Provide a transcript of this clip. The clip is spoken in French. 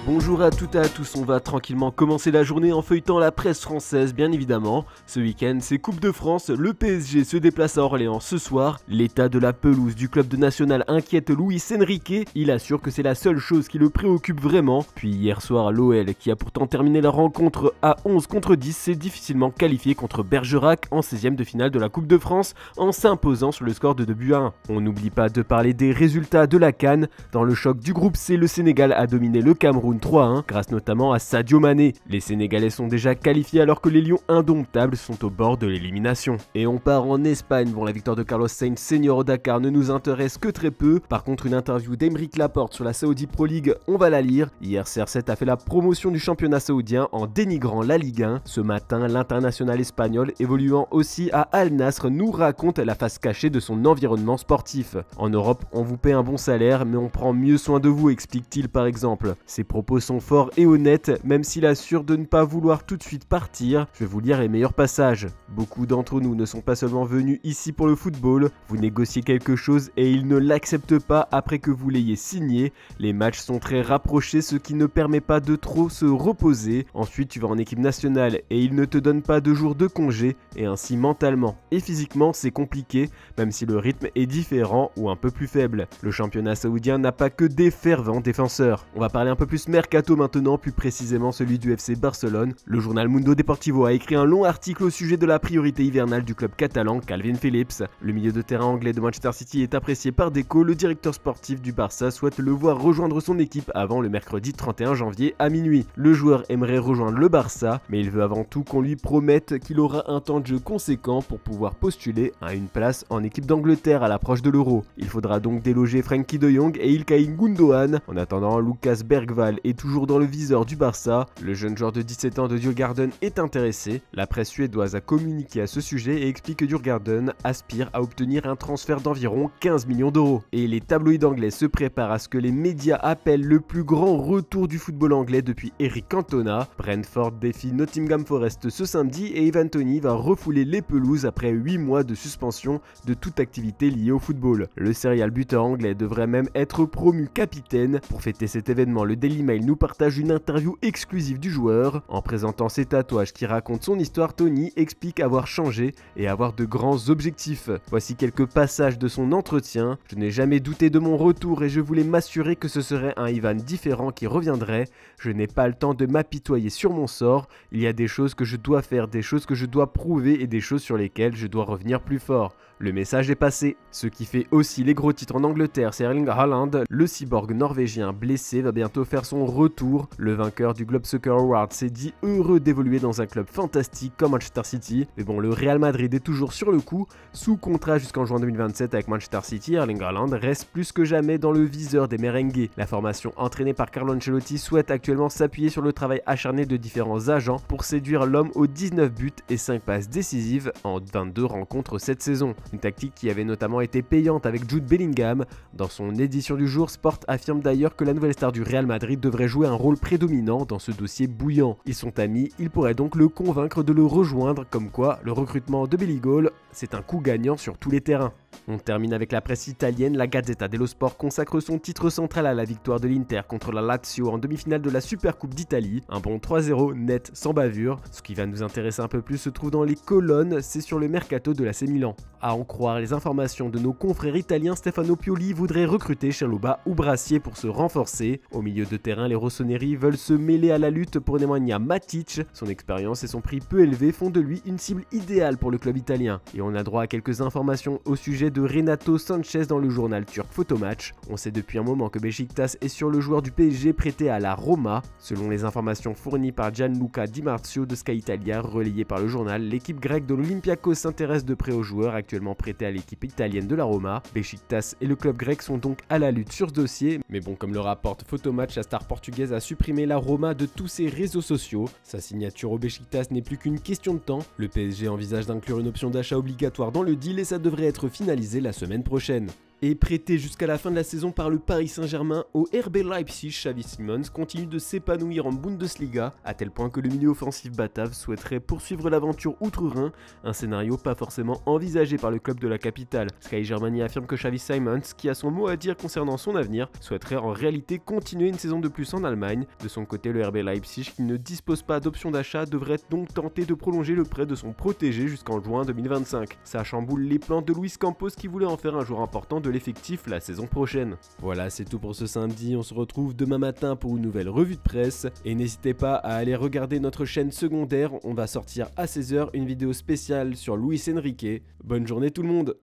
Bonjour à toutes et à tous, on va tranquillement commencer la journée en feuilletant la presse française bien évidemment. Ce week-end c'est Coupe de France, le PSG se déplace à Orléans ce soir. L'état de la pelouse du club de national inquiète Luis Enrique, il assure que c'est la seule chose qui le préoccupe vraiment. Puis hier soir l'OL qui a pourtant terminé la rencontre à 11 contre 10 s'est difficilement qualifié contre Bergerac en 16e de finale de la Coupe de France en s'imposant sur le score de 2-1. On n'oublie pas de parler des résultats de la CAN. Dans le choc du groupe C, le Sénégal a dominé le Cameroun 3-1 grâce notamment à Sadio Mané. Les Sénégalais sont déjà qualifiés alors que les Lions indomptables sont au bord de l'élimination. Et on part en Espagne. Bon, la victoire de Carlos Sainz Senior au Dakar ne nous intéresse que très peu. Par contre, une interview d'Aymeric Laporte sur la Saudi Pro League, on va la lire. Hier, CR7 a fait la promotion du championnat saoudien en dénigrant la Ligue 1. Ce matin, l'international espagnol évoluant aussi à Al Nassr nous raconte la face cachée de son environnement sportif. En Europe, on vous paie un bon salaire mais on prend mieux soin de vous, explique-t-il par exemple. Ses propos sont forts et honnêtes, même s'il assure de ne pas vouloir tout de suite partir. Je vais vous lire les meilleurs passages. Beaucoup d'entre nous ne sont pas seulement venus ici pour le football. Vous négociez quelque chose et ils ne l'acceptent pas après que vous l'ayez signé. Les matchs sont très rapprochés, ce qui ne permet pas de trop se reposer. Ensuite, tu vas en équipe nationale et ils ne te donnent pas de jours de congé. Et ainsi mentalement et physiquement, c'est compliqué, même si le rythme est différent ou un peu plus faible. Le championnat saoudien n'a pas que des fervents défenseurs. On va parler un peu plus mercato maintenant, plus précisément celui du FC Barcelone. Le journal Mundo Deportivo a écrit un long article au sujet de la priorité hivernale du club catalan, Calvin Phillips. Le milieu de terrain anglais de Manchester City est apprécié par Deco. Le directeur sportif du Barça souhaite le voir rejoindre son équipe avant le mercredi 31 janvier à minuit. Le joueur aimerait rejoindre le Barça, mais il veut avant tout qu'on lui promette qu'il aura un temps de jeu conséquent pour pouvoir postuler à une place en équipe d'Angleterre à l'approche de l'Euro. Il faudra donc déloger Frenkie de Jong et Ilkay Gundogan. En attendant, Lucas Bergwall est toujours dans le viseur du Barça. Le jeune joueur de 17 ans de Djurgården est intéressé. La presse suédoise a communiqué à ce sujet et explique que Djurgården aspire à obtenir un transfert d'environ 15 millions d'euros. Et les tabloïds anglais se préparent à ce que les médias appellent le plus grand retour du football anglais depuis Eric Cantona. Brentford défie Nottingham Forest ce samedi et Ivan Toney va refouler les pelouses après 8 mois de suspension de toute activité liée au football. Le serial buteur anglais devrait même être promu capitaine. Pour fêter cet événement, le Daily Mail nous partage une interview exclusive du joueur. En présentant ses tatouages qui racontent son histoire, Toney explique avoir changé et avoir de grands objectifs. Voici quelques passages de son entretien. Je n'ai jamais douté de mon retour et je voulais m'assurer que ce serait un Ivan différent qui reviendrait. Je n'ai pas le temps de m'apitoyer sur mon sort. Il y a des choses que je dois faire, des choses que je dois prouver et des choses sur lesquelles je dois revenir plus fort. Le message est passé. Ce qui fait aussi les gros titres en Angleterre, c'est Erling Haaland. Le cyborg norvégien blessé va bientôt faire son retour. Le vainqueur du Globe Soccer Award s'est dit heureux d'évoluer dans un club fantastique comme Manchester City. Mais bon, le Real Madrid est toujours sur le coup. Sous contrat jusqu'en juin 2027 avec Manchester City, Erling Haaland reste plus que jamais dans le viseur des merengues. La formation entraînée par Carlo Ancelotti souhaite actuellement s'appuyer sur le travail acharné de différents agents pour séduire l'homme aux 19 buts et 5 passes décisives en 22 rencontres cette saison. Une tactique qui avait notamment été payante avec Jude Bellingham. Dans son édition du jour, Sport affirme d'ailleurs que la nouvelle star du Real Madrid devrait jouer un rôle prédominant dans ce dossier bouillant. Ils sont amis, il pourrait donc le convaincre de le rejoindre, comme quoi le recrutement de Bellingham, c'est un coup gagnant sur tous les terrains. On termine avec la presse italienne. La Gazzetta dello Sport consacre son titre central à la victoire de l'Inter contre la Lazio en demi-finale de la Supercoupe d'Italie. Un bon 3-0 net, sans bavure. Ce qui va nous intéresser un peu plus se trouve dans les colonnes, c'est sur le mercato de l'AC Milan. À en croire les informations de nos confrères italiens, Stefano Pioli voudrait recruter Chalobah ou Brassier pour se renforcer. Au milieu de terrain, les rossoneri veulent se mêler à la lutte pour Nemanja Matic. Son expérience et son prix peu élevé font de lui une cible idéale pour le club italien. Et on a droit à quelques informations au sujet de Renato Sanchez dans le journal turc Photomatch. On sait depuis un moment que Beşiktaş est sur le joueur du PSG prêté à la Roma. Selon les informations fournies par Gianluca Di Marzio de Sky Italia, relayées par le journal, l'équipe grecque de l'Olympiakos s'intéresse de près au joueur actuellement prêté à l'équipe italienne de la Roma. Beşiktaş et le club grec sont donc à la lutte sur ce dossier, mais bon, comme le rapporte Photomatch, la star portugaise a supprimé la Roma de tous ses réseaux sociaux. Sa signature au Beşiktaş n'est plus qu'une question de temps. Le PSG envisage d'inclure une option d'achat obligatoire dans le deal et ça devrait être finalisé la semaine prochaine. Et prêté jusqu'à la fin de la saison par le Paris Saint-Germain au RB Leipzig, Xavi Simons continue de s'épanouir en Bundesliga, à tel point que le milieu offensif batave souhaiterait poursuivre l'aventure outre-Rhin, un scénario pas forcément envisagé par le club de la capitale. Sky Germany affirme que Xavi Simons, qui a son mot à dire concernant son avenir, souhaiterait en réalité continuer une saison de plus en Allemagne. De son côté, le RB Leipzig, qui ne dispose pas d'option d'achat, devrait donc tenter de prolonger le prêt de son protégé jusqu'en juin 2025. Ça chamboule les plans de Luis Campos qui voulait en faire un joueur important de l'effectif la saison prochaine. Voilà, c'est tout pour ce samedi, on se retrouve demain matin pour une nouvelle revue de presse, et n'hésitez pas à aller regarder notre chaîne secondaire, on va sortir à 16h une vidéo spéciale sur Luis Enrique. Bonne journée tout le monde!